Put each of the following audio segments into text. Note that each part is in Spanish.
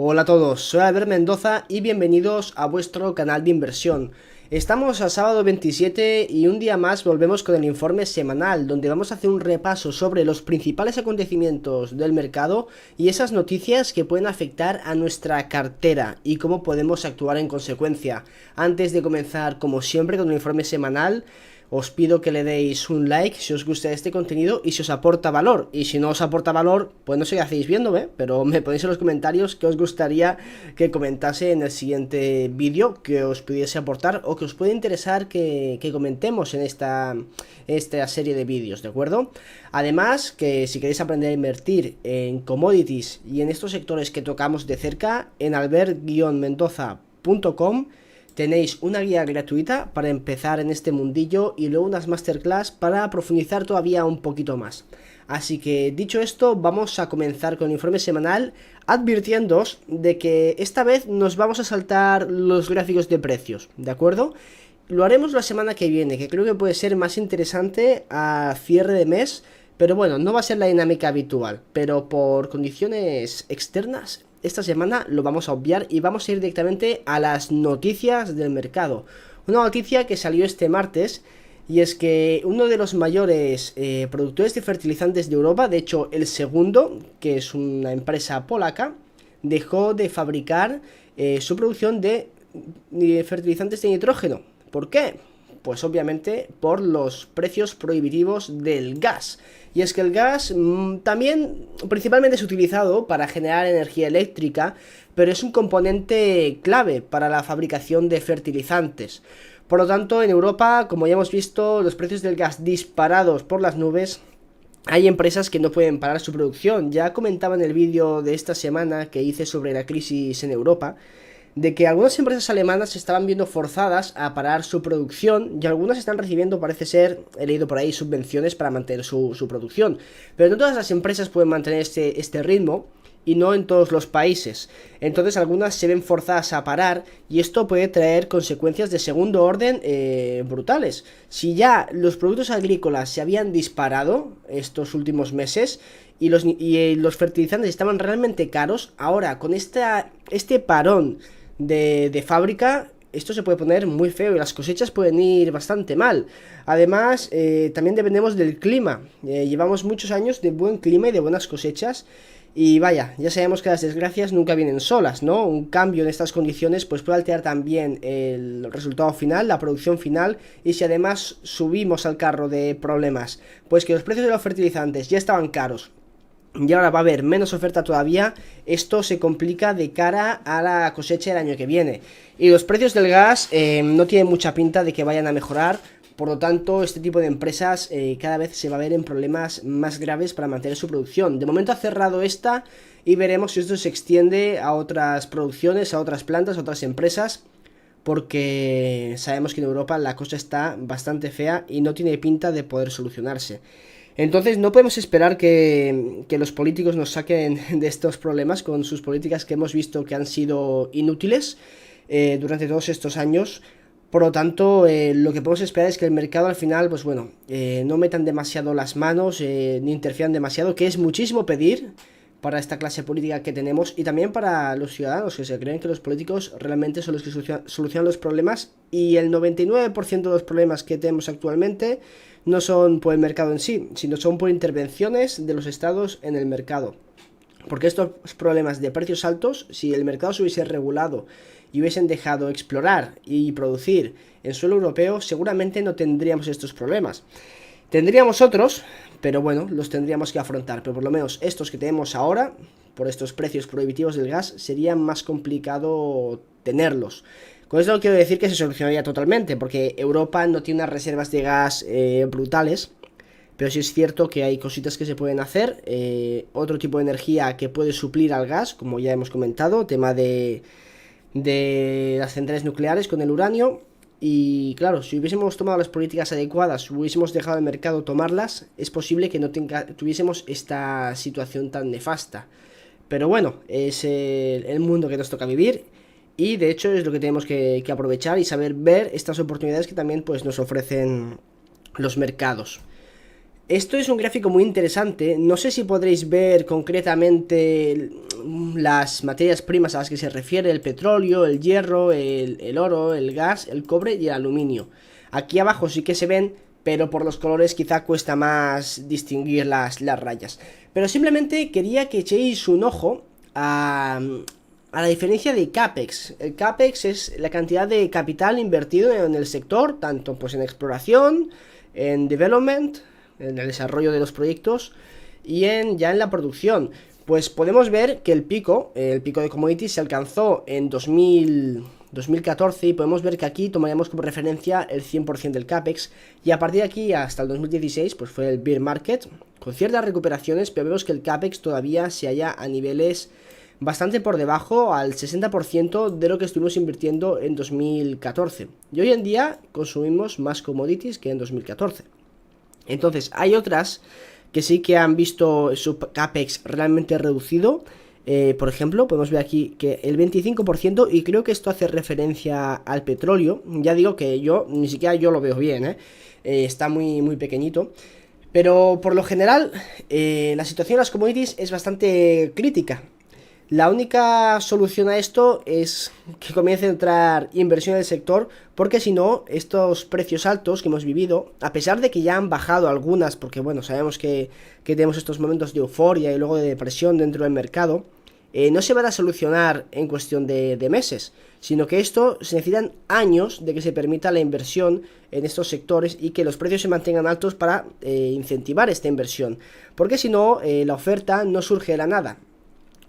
Hola a todos, soy Albert Mendoza y bienvenidos a vuestro canal de inversión. Estamos a sábado 27 y un día más volvemos con el informe semanal, donde vamos a hacer un repaso sobre los principales acontecimientos del mercado y esas noticias que pueden afectar a nuestra cartera y cómo podemos actuar en consecuencia. Antes de comenzar, como siempre, con el informe semanal, os pido que le deis un like si os gusta este contenido y si os aporta valor. Y si no os aporta valor, pues no sé qué hacéis viéndome, pero me ponéis en los comentarios qué os gustaría que comentase en el siguiente vídeo, que os pudiese aportar o que os puede interesar que comentemos en esta serie de vídeos, ¿de acuerdo? Además, que si queréis aprender a invertir en commodities y en estos sectores que tocamos de cerca, en albert-mendoza.com tenéis una guía gratuita para empezar en este mundillo y luego unas masterclass para profundizar todavía un poquito más. Así que dicho esto, vamos a comenzar con el informe semanal, advirtiéndoos de que esta vez nos vamos a saltar los gráficos de precios, ¿de acuerdo? Lo haremos la semana que viene, que creo que puede ser más interesante a cierre de mes, pero bueno, no va a ser la dinámica habitual, pero por condiciones externas esta semana lo vamos a obviar y vamos a ir directamente a las noticias del mercado. Una noticia que salió este martes, y es que uno de los mayores productores de fertilizantes de Europa, de hecho el segundo, que es una empresa polaca, dejó de fabricar su producción de fertilizantes de nitrógeno. ¿Por qué? Pues obviamente por los precios prohibitivos del gas. Y es que el gas también principalmente es utilizado para generar energía eléctrica, pero es un componente clave para la fabricación de fertilizantes. Por lo tanto, en Europa, como ya hemos visto, los precios del gas disparados por las nubes. Hay empresas que no pueden parar su producción. Ya comentaba en el vídeo de esta semana que hice sobre la crisis en Europa, de que algunas empresas alemanas se estaban viendo forzadas a parar su producción y algunas están recibiendo, parece ser, he leído por ahí, subvenciones para mantener su producción. Pero no todas las empresas pueden mantener este ritmo y no en todos los países. Entonces algunas se ven forzadas a parar y esto puede traer consecuencias de segundo orden brutales. Si ya los productos agrícolas se habían disparado estos últimos meses y los fertilizantes estaban realmente caros, ahora con este parón de fábrica, esto se puede poner muy feo y las cosechas pueden ir bastante mal. Además, también dependemos del clima. Llevamos muchos años de buen clima y de buenas cosechas. Y vaya, ya sabemos que las desgracias nunca vienen solas, ¿no? Un cambio en estas condiciones pues puede alterar también el resultado final, la producción final. Y si además subimos al carro de problemas, pues que los precios de los fertilizantes ya estaban caros y ahora va a haber menos oferta todavía, esto se complica de cara a la cosecha del año que viene. Y los precios del gas no tienen mucha pinta de que vayan a mejorar. Por lo tanto, este tipo de empresas cada vez se va a ver en problemas más graves para mantener su producción. De momento ha cerrado esta y veremos si esto se extiende a otras producciones, a otras plantas, a otras empresas, porque sabemos que en Europa la cosa está bastante fea y no tiene pinta de poder solucionarse. Entonces no podemos esperar que los políticos nos saquen de estos problemas con sus políticas que hemos visto que han sido inútiles durante todos estos años. Por lo tanto, lo que podemos esperar es que el mercado al final, pues bueno, no metan demasiado las manos, ni interfieran demasiado, que es muchísimo pedir para esta clase política que tenemos y también para los ciudadanos que se creen que los políticos realmente son los que solucionan los problemas, y el 99% de los problemas que tenemos actualmente no son por el mercado en sí, sino son por intervenciones de los estados en el mercado. Porque estos problemas de precios altos, si el mercado se hubiese regulado y hubiesen dejado explorar y producir en suelo europeo, seguramente no tendríamos estos problemas. Tendríamos otros, pero bueno, los tendríamos que afrontar. Pero por lo menos estos que tenemos ahora, por estos precios prohibitivos del gas, sería más complicado tenerlos. Con esto no quiero decir que se solucionaría totalmente, porque Europa no tiene unas reservas de gas brutales. Pero sí es cierto que hay cositas que se pueden hacer. Otro tipo de energía que puede suplir al gas, como ya hemos comentado, tema de las centrales nucleares con el uranio. Y claro, si hubiésemos tomado las políticas adecuadas, hubiésemos dejado al mercado tomarlas, es posible que no tuviésemos esta situación tan nefasta. Pero bueno, es el mundo que nos toca vivir. Y de hecho es lo que tenemos que aprovechar y saber ver estas oportunidades que también pues nos ofrecen los mercados. Esto es un gráfico muy interesante. No sé si podréis ver concretamente las materias primas a las que se refiere: el petróleo, el hierro, el oro, el gas, el cobre y el aluminio. Aquí abajo sí que se ven, pero por los colores quizá cuesta más distinguir las rayas. Pero simplemente quería que echéis un ojo a la diferencia de CAPEX. El CAPEX es la cantidad de capital invertido en el sector, tanto pues en exploración, en development, en el desarrollo de los proyectos y ya en la producción. Pues podemos ver que el pico de commodities se alcanzó en 2014 y podemos ver que aquí tomaríamos como referencia el 100% del CAPEX, y a partir de aquí hasta el 2016 pues fue el bear market con ciertas recuperaciones, pero vemos que el CAPEX todavía se halla a niveles bastante por debajo, al 60% de lo que estuvimos invirtiendo en 2014, y hoy en día consumimos más commodities que en 2014. Entonces hay otras que sí que han visto su CAPEX realmente reducido. Por ejemplo, podemos ver aquí que el 25%, y creo que esto hace referencia al petróleo. Ya digo que ni siquiera yo lo veo bien, está muy, muy pequeñito. Pero por lo general, la situación de las commodities es bastante crítica. La única solución a esto es que comience a entrar inversión en el sector, porque si no, estos precios altos que hemos vivido, a pesar de que ya han bajado algunas, porque bueno, sabemos que tenemos estos momentos de euforia y luego de depresión dentro del mercado, no se van a solucionar en cuestión de meses, sino que esto se necesitan años de que se permita la inversión en estos sectores y que los precios se mantengan altos para incentivar esta inversión, porque si no, la oferta no surge de la nada.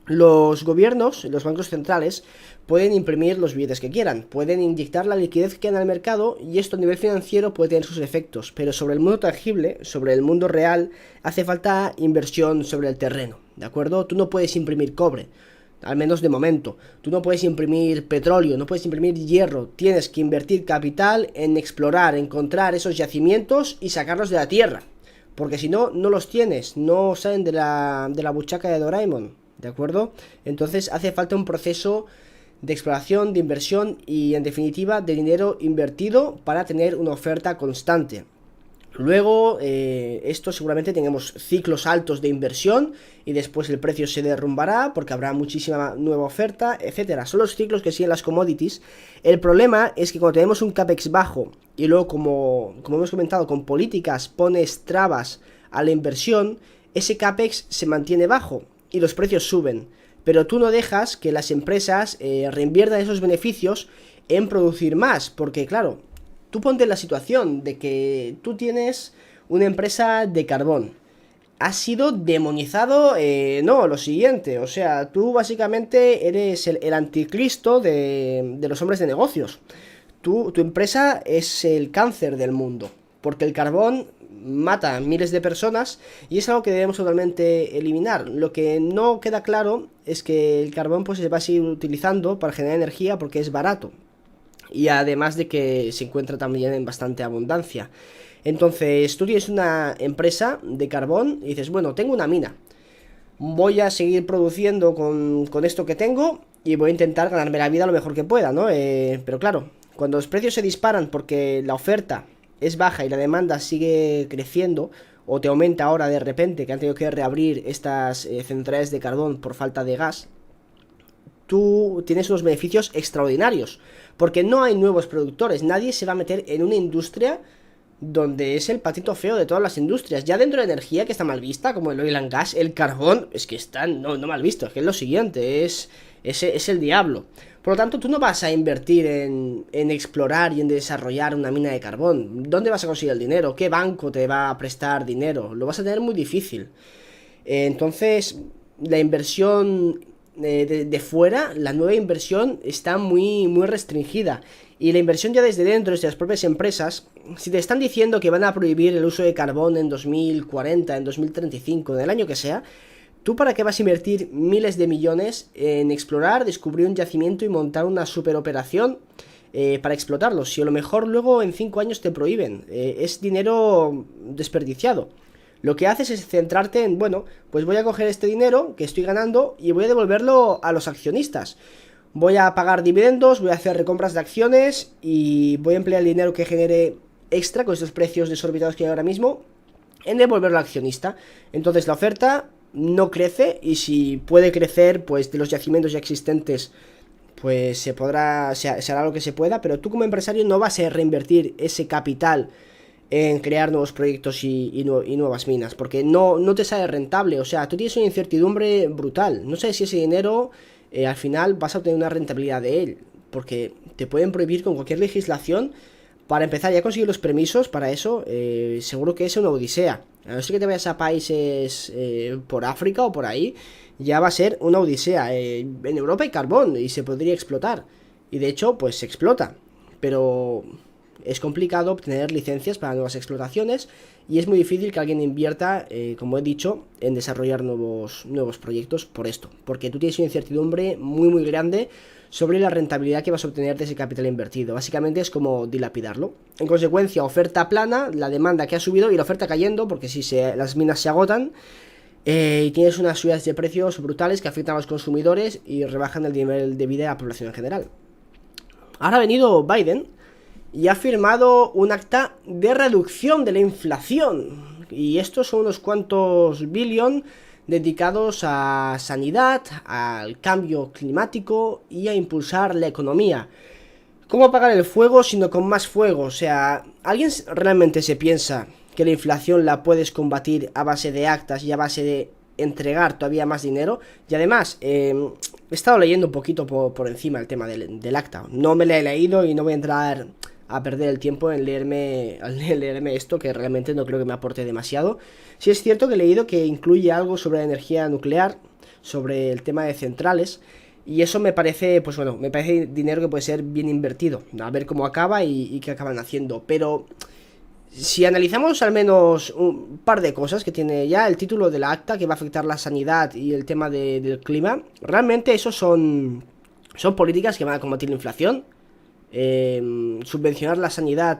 Los gobiernos, los bancos centrales, pueden imprimir los billetes que quieran, pueden inyectar la liquidez que queda en el mercado, y esto a nivel financiero puede tener sus efectos, pero sobre el mundo tangible, sobre el mundo real, hace falta inversión sobre el terreno, ¿de acuerdo? Tú no puedes imprimir cobre, al menos de momento. Tú no puedes imprimir petróleo, no puedes imprimir hierro. Tienes que invertir capital en explorar, encontrar esos yacimientos y sacarlos de la tierra, porque si no, no los tienes, no salen de la buchaca de Doraemon. ¿De acuerdo? Entonces hace falta un proceso de exploración, de inversión y en definitiva de dinero invertido para tener una oferta constante. Luego esto seguramente tengamos ciclos altos de inversión y después el precio se derrumbará porque habrá muchísima nueva oferta, etcétera. Son los ciclos que siguen las commodities. El problema es que cuando tenemos un CAPEX bajo y luego, como hemos comentado, con políticas pones trabas a la inversión, ese CAPEX se mantiene bajo y los precios suben, pero tú no dejas que las empresas reinviertan esos beneficios en producir más, porque claro, tú ponte en la situación de que tú tienes una empresa de carbón, has sido demonizado, no, lo siguiente, o sea, tú básicamente eres el anticristo de los hombres de negocios. Tu empresa es el cáncer del mundo, porque el carbón mata a miles de personas y es algo que debemos totalmente eliminar. Lo que no queda claro es que el carbón pues se va a seguir utilizando para generar energía porque es barato, y además de que se encuentra también en bastante abundancia. Entonces tú tienes una empresa de carbón y dices, bueno, tengo una mina, voy a seguir produciendo con esto que tengo y voy a intentar ganarme la vida lo mejor que pueda, ¿no? Pero claro, cuando los precios se disparan porque la oferta es baja y la demanda sigue creciendo, o te aumenta ahora de repente que han tenido que reabrir estas centrales de carbón por falta de gas, tú tienes unos beneficios extraordinarios, porque no hay nuevos productores, nadie se va a meter en una industria donde es el patito feo de todas las industrias. Ya dentro de energía, que está mal vista, como el oil and gas, el carbón, es que está no mal visto, es que es lo siguiente, es el diablo. Por lo tanto, tú no vas a invertir en explorar y en desarrollar una mina de carbón. ¿Dónde vas a conseguir el dinero? ¿Qué banco te va a prestar dinero? Lo vas a tener muy difícil. Entonces, la inversión de fuera, la nueva inversión está muy, muy restringida. Y la inversión ya desde dentro, desde las propias empresas, si te están diciendo que van a prohibir el uso de carbón en 2040, en 2035, en el año que sea, ¿tú para qué vas a invertir miles de millones en explorar, descubrir un yacimiento y montar una superoperación para explotarlo? Si a lo mejor luego en 5 años te prohíben, es dinero desperdiciado. Lo que haces es centrarte en, bueno, pues voy a coger este dinero que estoy ganando y voy a devolverlo a los accionistas. Voy a pagar dividendos, voy a hacer recompras de acciones y voy a emplear el dinero que genere extra con estos precios desorbitados que hay ahora mismo en devolverlo al accionista. Entonces la oferta no crece, y si puede crecer, pues de los yacimientos ya existentes, pues se hará lo que se pueda, pero tú como empresario no vas a reinvertir ese capital en crear nuevos proyectos y nuevas minas, porque no te sale rentable. O sea, tú tienes una incertidumbre brutal, no sabes si ese dinero al final vas a obtener una rentabilidad de él, porque te pueden prohibir con cualquier legislación. Para empezar, ya conseguir los permisos para eso, seguro que es una odisea. A no ser que te vayas a países por África o por ahí, ya va a ser una odisea. En Europa hay carbón y se podría explotar. Y de hecho, pues se explota. Pero es complicado obtener licencias para nuevas explotaciones, y es muy difícil que alguien invierta, como he dicho, en desarrollar nuevos proyectos por esto. Porque tú tienes una incertidumbre muy grande sobre la rentabilidad que vas a obtener de ese capital invertido. Básicamente es como dilapidarlo. En consecuencia, oferta plana, la demanda que ha subido y la oferta cayendo, porque si las minas se agotan, y tienes unas subidas de precios brutales que afectan a los consumidores y rebajan el nivel de vida de la población en general. Ahora ha venido Biden y ha firmado un acta de reducción de la inflación. Y estos son unos cuantos billones dedicados a sanidad, al cambio climático y a impulsar la economía. ¿Cómo apagar el fuego sino con más fuego? O sea, ¿alguien realmente se piensa que la inflación la puedes combatir a base de actas y a base de entregar todavía más dinero? Y además, he estado leyendo un poquito por encima el tema del acta. No me lo he leído y no voy a entrar a perder el tiempo en leerme esto, que realmente no creo que me aporte demasiado. Sí es cierto que he leído que incluye algo sobre la energía nuclear, sobre el tema de centrales, y eso me parece, pues bueno, me parece dinero que puede ser bien invertido. A ver cómo acaba y qué acaban haciendo. Pero si analizamos al menos un par de cosas que tiene ya el título del acta, que va a afectar la sanidad y el tema del clima, realmente eso son políticas que van a combatir la inflación. Subvencionar la sanidad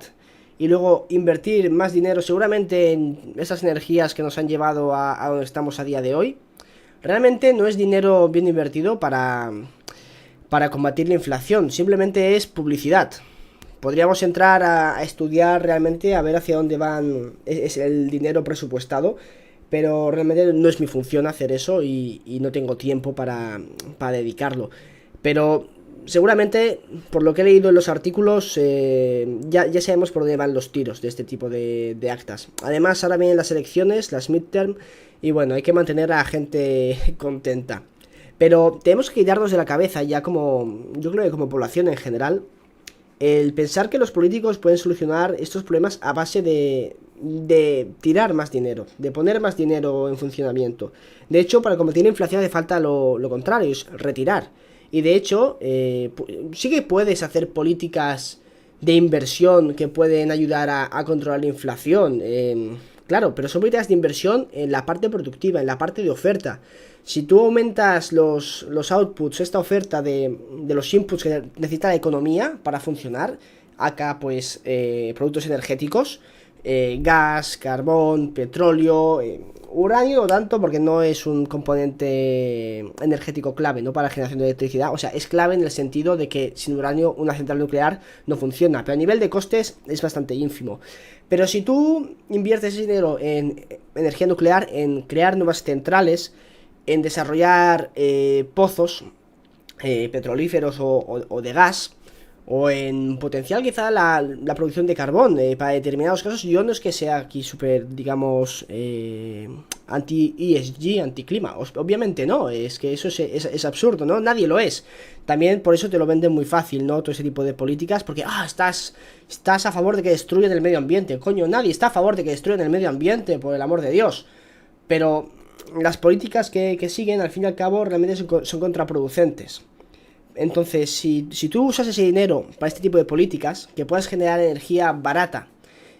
y luego invertir más dinero seguramente en esas energías que nos han llevado a donde estamos a día de hoy, realmente no es dinero bien invertido para combatir la inflación, simplemente es publicidad. Podríamos entrar a estudiar realmente, a ver hacia dónde es el dinero presupuestado, pero realmente no es mi función hacer eso, y no tengo tiempo para dedicarlo. Pero seguramente, por lo que he leído en los artículos, ya sabemos por dónde van los tiros de este tipo de actas. Además, ahora vienen las elecciones, las midterm, y bueno, hay que mantener a la gente contenta. Pero tenemos que quitarnos de la cabeza ya, yo creo que como población en general, el pensar que los políticos pueden solucionar estos problemas a base de tirar más dinero, de poner más dinero en funcionamiento. De hecho, para combatir la inflación hace falta lo contrario, es retirar. Y de hecho, sí que puedes hacer políticas de inversión que pueden ayudar a controlar la inflación. Claro, pero son políticas de inversión en la parte productiva, en la parte de oferta. Si tú aumentas los outputs, esta oferta de los inputs que necesita la economía para funcionar, acá pues productos energéticos, gas, carbón, petróleo, uranio no tanto porque no es un componente energético clave, ¿no?, para la generación de electricidad. O sea, es clave en el sentido de que sin uranio una central nuclear no funciona, pero a nivel de costes es bastante ínfimo. Pero si tú inviertes ese dinero en energía nuclear, en crear nuevas centrales, en desarrollar pozos petrolíferos o de gas, o en potencial quizá la producción de carbón para determinados casos. Yo no es que sea aquí súper, digamos, anti-ESG, anti-clima, obviamente no, es que eso es absurdo, ¿no? Nadie lo es. También por eso te lo venden muy fácil, ¿no?, todo ese tipo de políticas, porque estás a favor de que destruyan el medio ambiente. Coño, nadie está a favor de que destruyan el medio ambiente, por el amor de Dios. Pero las políticas que siguen, al fin y al cabo, realmente son contraproducentes. Entonces, si tú usas ese dinero para este tipo de políticas, que puedas generar energía barata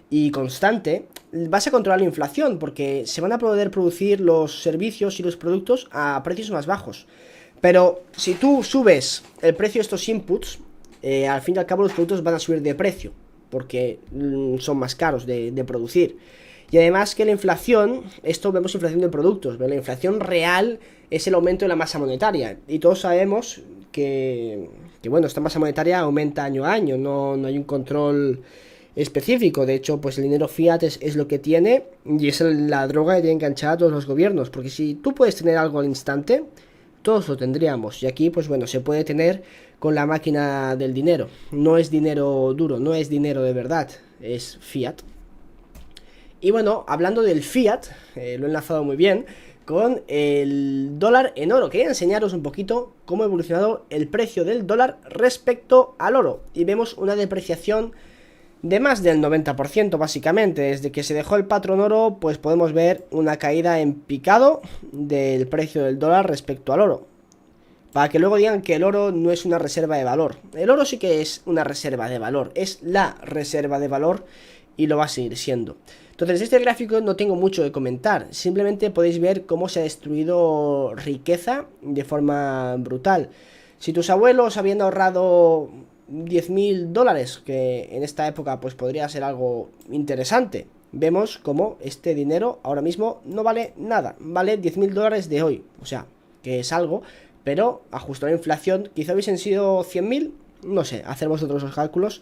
y constante, vas a controlar la inflación, porque se van a poder producir los servicios y los productos a precios más bajos. Pero si tú subes el precio de estos inputs, al fin y al cabo los productos van a subir de precio, porque son más caros de producir. Y además que la inflación, esto vemos inflación de productos, pero la inflación real es el aumento de la masa monetaria. Y todos sabemos que bueno, esta masa monetaria aumenta año a año, no hay un control específico. De hecho, pues el dinero fiat es lo que tiene y es la droga que tiene enganchada a todos los gobiernos. Porque si tú puedes tener algo al instante, todos lo tendríamos. Y aquí, pues bueno, se puede tener con la máquina del dinero. No es dinero duro, no es dinero de verdad, es fiat. Y bueno, hablando del fiat, lo he enlazado muy bien con el dólar en oro. Quería enseñaros un poquito cómo ha evolucionado el precio del dólar respecto al oro. Y vemos una depreciación de más del 90% básicamente. Desde que se dejó el patrón oro, pues podemos ver una caída en picado del precio del dólar respecto al oro. Para que luego digan que el oro no es una reserva de valor. El oro sí que es una reserva de valor, es la reserva de valor y lo va a seguir siendo. Entonces, este gráfico no tengo mucho que comentar, simplemente podéis ver cómo se ha destruido riqueza de forma brutal. Si tus abuelos habían ahorrado 10.000 dólares, que en esta época pues podría ser algo interesante, vemos como este dinero ahora mismo no vale nada, vale 10.000 dólares de hoy, o sea, que es algo, pero ajustado a la inflación, quizá hubiesen sido 100.000, no sé, hacer vosotros los cálculos,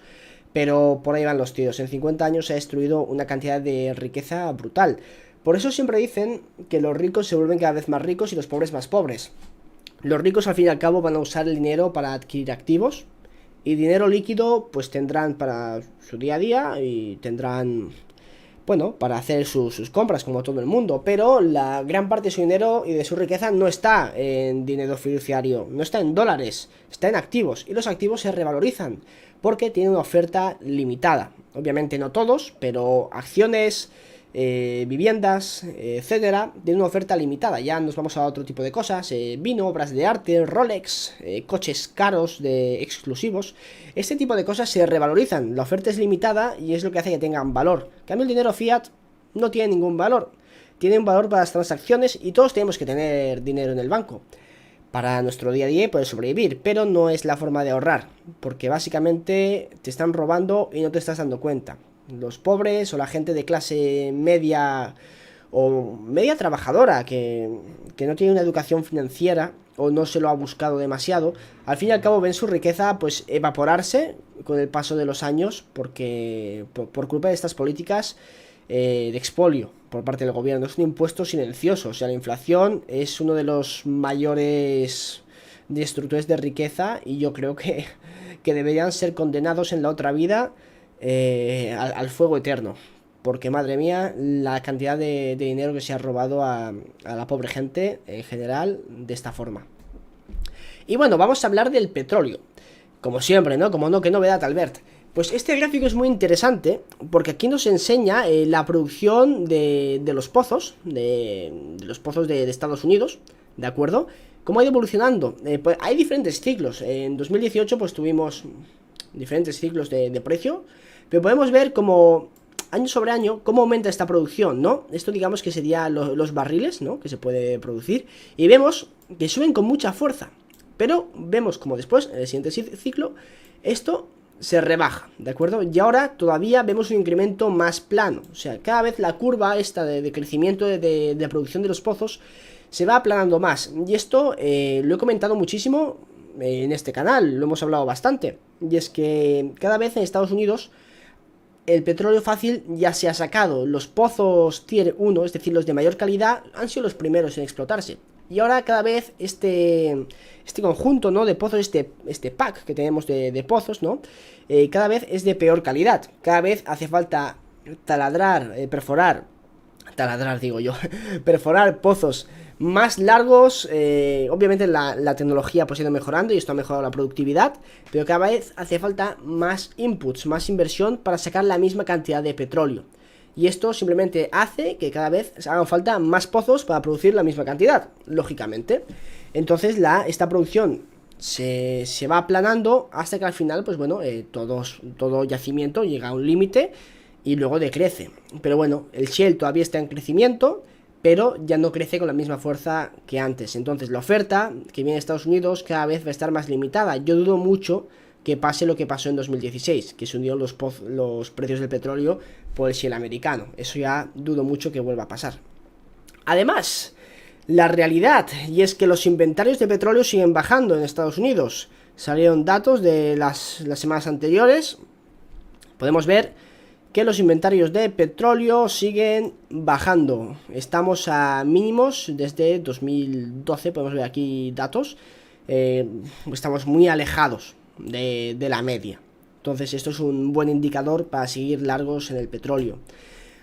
pero por ahí van los tiros. En 50 años se ha destruido una cantidad de riqueza brutal. Por eso siempre dicen que los ricos se vuelven cada vez más ricos y los pobres más pobres. Los ricos al fin y al cabo van a usar el dinero para adquirir activos, y dinero líquido pues tendrán para su día a día y tendrán, bueno, para hacer sus compras como todo el mundo. Pero la gran parte de su dinero y de su riqueza no está en dinero fiduciario, no está en dólares, está en activos. Y los activos se revalorizan porque tienen una oferta limitada. Obviamente no todos, pero acciones, viviendas, etcétera, tienen una oferta limitada. Ya nos vamos a otro tipo de cosas, vino, obras de arte, Rolex, coches caros de exclusivos. Este tipo de cosas se revalorizan, la oferta es limitada y es lo que hace que tengan valor. En cambio, el dinero fiat no tiene ningún valor, tiene un valor para las transacciones y todos tenemos que tener dinero en el banco para nuestro día a día y poder sobrevivir, pero no es la forma de ahorrar, porque básicamente te están robando y no te estás dando cuenta. Los pobres o la gente de clase media o media trabajadora que no tiene una educación financiera o no se lo ha buscado demasiado, al fin y al cabo ven su riqueza pues evaporarse con el paso de los años porque por culpa de estas políticas de expolio por parte del gobierno. Es un impuesto silencioso, o sea, la inflación es uno de los mayores destructores de riqueza y yo creo que deberían ser condenados en la otra vida al fuego eterno, porque madre mía la cantidad de dinero que se ha robado a la pobre gente en general de esta forma. Y bueno, vamos a hablar del petróleo, como siempre, ¿no? Como no, qué novedad, Albert. Pues este gráfico es muy interesante porque aquí nos enseña la producción de los pozos, de los pozos de Estados Unidos, ¿de acuerdo? ¿Cómo ha ido evolucionando? Pues hay diferentes ciclos. En 2018 pues tuvimos diferentes ciclos de precio, pero podemos ver como año sobre año cómo aumenta esta producción, ¿no? Esto digamos que sería los barriles, ¿no? Que se puede producir y vemos que suben con mucha fuerza, pero vemos como después, en el siguiente ciclo, esto se rebaja, ¿de acuerdo? Y ahora todavía vemos un incremento más plano, o sea, cada vez la curva esta de crecimiento de la producción de los pozos se va aplanando más. Y esto lo he comentado muchísimo en este canal, lo hemos hablado bastante. Y es que cada vez en Estados Unidos el petróleo fácil ya se ha sacado. Los pozos tier 1, es decir, los de mayor calidad, han sido los primeros en explotarse. Y ahora cada vez este conjunto, ¿no?, de pozos, este pack que tenemos de pozos, ¿no?, cada vez es de peor calidad. Cada vez hace falta taladrar, perforar pozos más largos. Obviamente la tecnología pues ha ido mejorando y esto ha mejorado la productividad, pero cada vez hace falta más inputs, más inversión para sacar la misma cantidad de petróleo. Y esto simplemente hace que cada vez hagan falta más pozos para producir la misma cantidad, lógicamente. Entonces esta producción se va aplanando hasta que al final, pues bueno, todo yacimiento llega a un límite y luego decrece. Pero bueno, el shale todavía está en crecimiento, pero ya no crece con la misma fuerza que antes. Entonces la oferta que viene de Estados Unidos cada vez va a estar más limitada. Yo dudo mucho que pase lo que pasó en 2016, que se hundieron los precios del petróleo por el shale americano. Eso ya dudo mucho que vuelva a pasar. Además, la realidad, y es que los inventarios de petróleo siguen bajando en Estados Unidos. Salieron datos de las semanas anteriores. Podemos ver que los inventarios de petróleo siguen bajando. Estamos a mínimos desde 2012, podemos ver aquí datos. Estamos muy alejados de la media. Entonces esto es un buen indicador para seguir largos en el petróleo.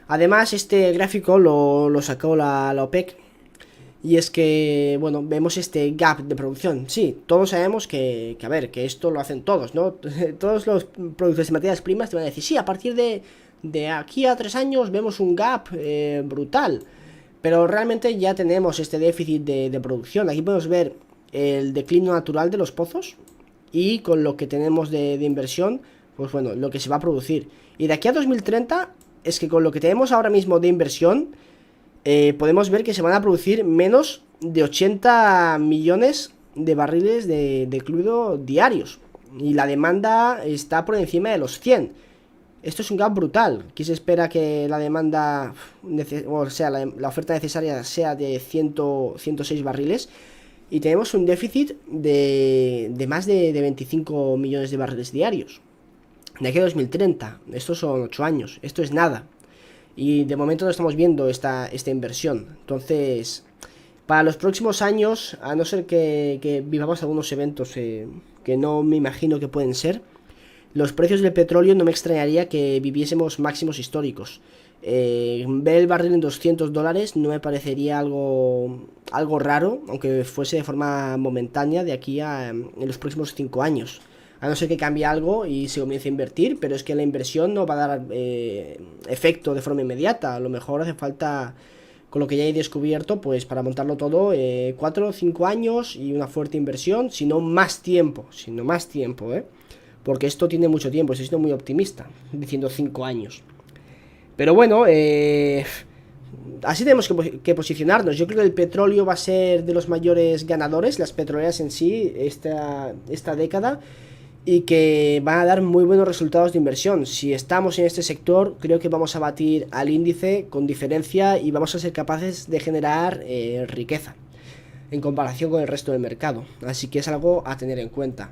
Además, este gráfico lo sacó la OPEC. Y es que, bueno, vemos este gap de producción. Sí, todos sabemos que a ver, que esto lo hacen todos, ¿no? Todos los productos de materias primas te van a decir, sí, a partir de aquí a 3 años vemos un gap brutal. Pero realmente ya tenemos este déficit de producción. Aquí podemos ver el declino natural de los pozos. Y con lo que tenemos de inversión, pues bueno, lo que se va a producir. Y de aquí a 2030, es que con lo que tenemos ahora mismo de inversión, podemos ver que se van a producir menos de 80 millones de barriles de crudo diarios. Y la demanda está por encima de los 100. Esto es un gap brutal. Aquí se espera que la demanda, o sea, la oferta necesaria sea de 106 barriles. Y tenemos un déficit de más de 25 millones de barriles diarios. De aquí a 2030. Estos son 8 años. Esto es nada. Y de momento no estamos viendo esta inversión. Entonces, para los próximos años, a no ser que vivamos algunos eventos que no me imagino que pueden ser, los precios del petróleo no me extrañaría que viviésemos máximos históricos. Ver el barril en $200 no me parecería algo raro, aunque fuese de forma momentánea de aquí en los próximos 5 años. A no ser que cambie algo y se comience a invertir, pero es que la inversión no va a dar efecto de forma inmediata. A lo mejor hace falta, con lo que ya he descubierto, pues para montarlo todo, 4 o 5 años y una fuerte inversión, si no más tiempo, porque esto tiene mucho tiempo, estoy siendo muy optimista, diciendo 5 años. Pero bueno, así tenemos que posicionarnos. Yo creo que el petróleo va a ser de los mayores ganadores, las petroleras en sí, esta década, y que van a dar muy buenos resultados de inversión. Si estamos en este sector, creo que vamos a batir al índice con diferencia y vamos a ser capaces de generar riqueza en comparación con el resto del mercado. Así que es algo a tener en cuenta.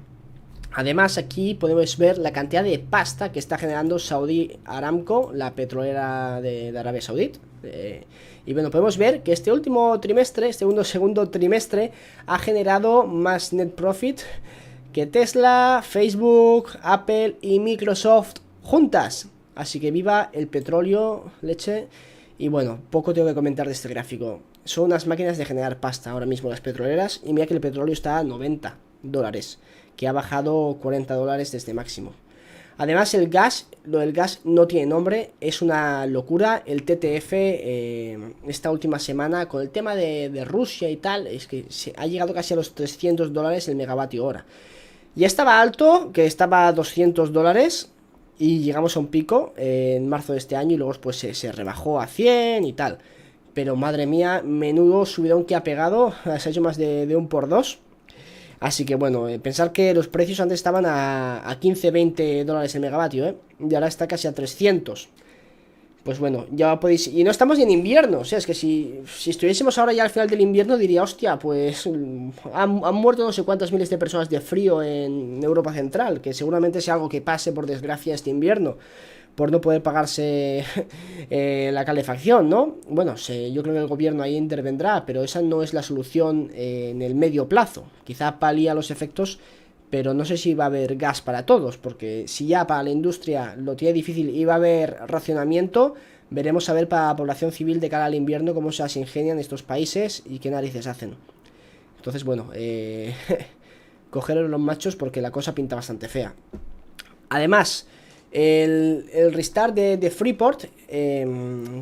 Además, aquí podemos ver la cantidad de pasta que está generando Saudi Aramco, la petrolera de Arabia Saudita. Y bueno, podemos ver que este último trimestre, segundo trimestre, ha generado más net profit que Tesla, Facebook, Apple y Microsoft juntas. Así que viva el petróleo, leche. Y bueno, poco tengo que comentar de este gráfico. Son unas máquinas de generar pasta ahora mismo las petroleras. Y mira que el petróleo está a $90, que ha bajado $40 desde máximo. Además el gas, lo del gas no tiene nombre, es una locura. El TTF esta última semana con el tema de Rusia y tal, es que ha llegado casi a los $300 el megavatio hora. Ya estaba alto, que estaba a $200 y llegamos a un pico en marzo de este año y luego pues se rebajó a 100 y tal. Pero madre mía, menudo subidón que ha pegado, se ha hecho más de un por dos. Así que bueno, pensar que los precios antes estaban a 15-20 dólares el megavatio, y ahora está casi a 300. Pues bueno, ya podéis... Y no estamos ni en invierno, o sea, es que si estuviésemos ahora ya al final del invierno diría, hostia, pues han muerto no sé cuántas miles de personas de frío en Europa Central, que seguramente sea algo que pase por desgracia este invierno, por no poder pagarse la calefacción, ¿no? Bueno, yo creo que el gobierno ahí intervendrá, pero esa no es la solución en el medio plazo. Quizá palía los efectos, pero no sé si va a haber gas para todos, porque si ya para la industria lo tiene difícil y va a haber racionamiento, veremos a ver para la población civil de cara al invierno cómo se las ingenian estos países y qué narices hacen. Entonces, bueno, cogeros los machos porque la cosa pinta bastante fea. Además, el restart de Freeport,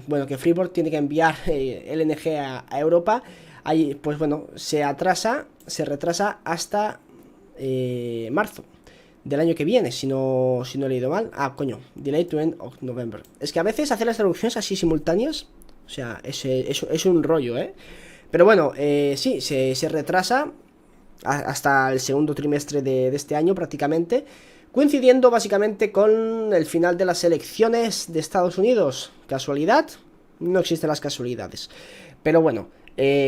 bueno, que Freeport tiene que enviar LNG a Europa, ahí, pues bueno, se retrasa hasta marzo del año que viene, si no he leído mal. Ah, coño, delay to end of November. Es que a veces hacer las traducciones así simultáneas, o sea, es un rollo, pero bueno, sí, se retrasa hasta el segundo trimestre de este año prácticamente, coincidiendo básicamente con el final de las elecciones de Estados Unidos. ¿Casualidad? No existen las casualidades. Pero bueno,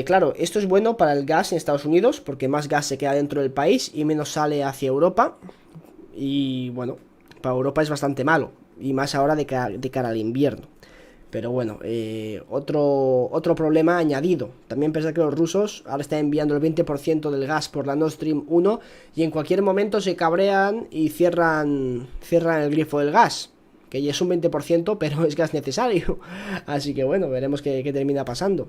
claro, esto es bueno para el gas en Estados Unidos, porque más gas se queda dentro del país y menos sale hacia Europa. Y bueno, para Europa es bastante malo. y más ahora de cara al invierno. Pero bueno, otro problema añadido. También pensar que los rusos ahora están enviando el 20% del gas por la Nord Stream 1 y en cualquier momento se cabrean y cierran el grifo del gas, que ya es un 20%, pero es gas necesario. Así que bueno, veremos qué termina pasando.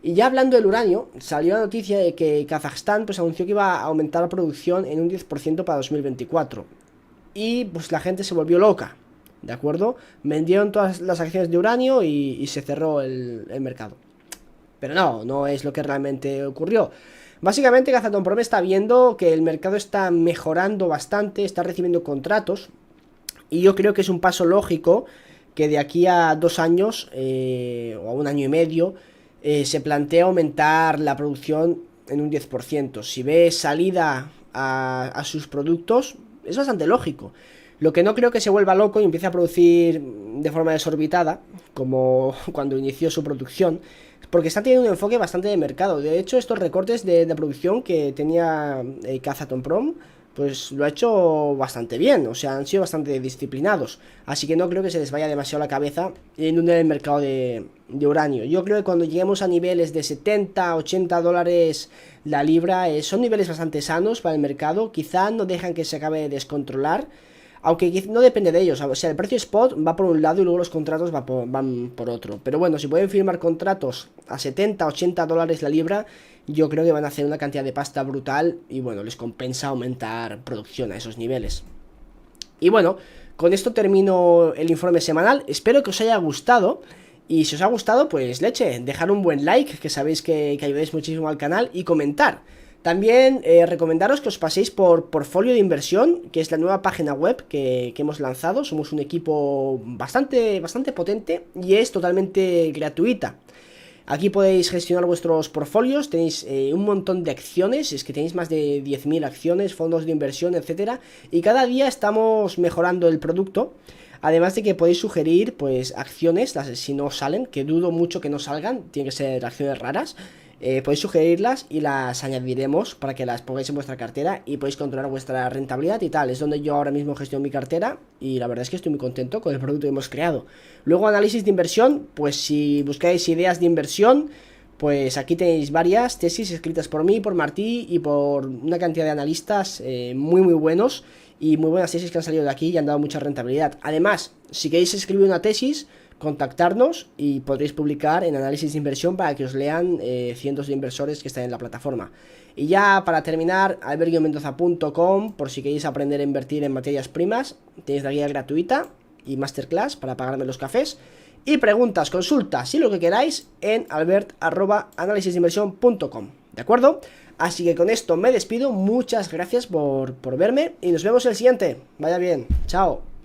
Y ya hablando del uranio, salió la noticia de que Kazajstán pues anunció que iba a aumentar la producción en un 10% para 2024. Y pues la gente se volvió loca, ¿de acuerdo? Vendieron todas las acciones de uranio y se cerró el mercado. Pero no es lo que realmente ocurrió. Básicamente Kazatomprom está viendo que el mercado está mejorando bastante, está recibiendo contratos. Y yo creo que es un paso lógico que de aquí a 2 años o a 1 año y medio se plantea aumentar la producción en un 10%. Si ve salida a sus productos, es bastante lógico. Lo que no creo que se vuelva loco y empiece a producir de forma desorbitada, como cuando inició su producción, porque está teniendo un enfoque bastante de mercado. De hecho, estos recortes de producción que tenía Kazatomprom, pues lo ha hecho bastante bien, o sea, han sido bastante disciplinados. Así que no creo que se les vaya demasiado la cabeza en el mercado de uranio. Yo creo que cuando lleguemos a niveles de 70, 80 dólares la libra, son niveles bastante sanos para el mercado. Quizá no dejan que se acabe de descontrolar, aunque no depende de ellos. O sea, el precio spot va por un lado y luego los contratos van por otro. Pero bueno, si pueden firmar contratos a 70, 80 dólares la libra, yo creo que van a hacer una cantidad de pasta brutal y bueno, les compensa aumentar producción a esos niveles. Y bueno, con esto termino el informe semanal. Espero que os haya gustado. Y si os ha gustado, pues leche, dejar un buen like, que sabéis que ayudáis muchísimo al canal, y comentar. También recomendaros que os paséis por Portfolio de Inversión, que es la nueva página web que hemos lanzado. Somos un equipo bastante potente y es totalmente gratuita. Aquí podéis gestionar vuestros portfolios, tenéis un montón de acciones, es que tenéis más de 10.000 acciones, fondos de inversión, etcétera. Y cada día estamos mejorando el producto. Además de que podéis sugerir pues acciones, si no salen, que dudo mucho que no salgan, tienen que ser acciones raras. Podéis sugerirlas y las añadiremos para que las pongáis en vuestra cartera y podéis controlar vuestra rentabilidad y tal. Es donde yo ahora mismo gestiono mi cartera y la verdad es que estoy muy contento con el producto que hemos creado. Luego análisis de inversión, pues si buscáis ideas de inversión, pues aquí tenéis varias tesis escritas por mí, por Martí y por una cantidad de analistas muy buenos y muy buenas tesis que han salido de aquí y han dado mucha rentabilidad. Además, si queréis escribir una tesis, contactarnos y podréis publicar en análisis de inversión para que os lean cientos de inversores que están en la plataforma. Y ya para terminar, alberguiomendoza.com, por si queréis aprender a invertir en materias primas, tenéis la guía gratuita y masterclass para pagarme los cafés. Y preguntas, consultas y lo que queráis en albert@analisisdeinversión.com. ¿De acuerdo? Así que con esto me despido, muchas gracias por verme y nos vemos en el siguiente. Vaya bien, chao.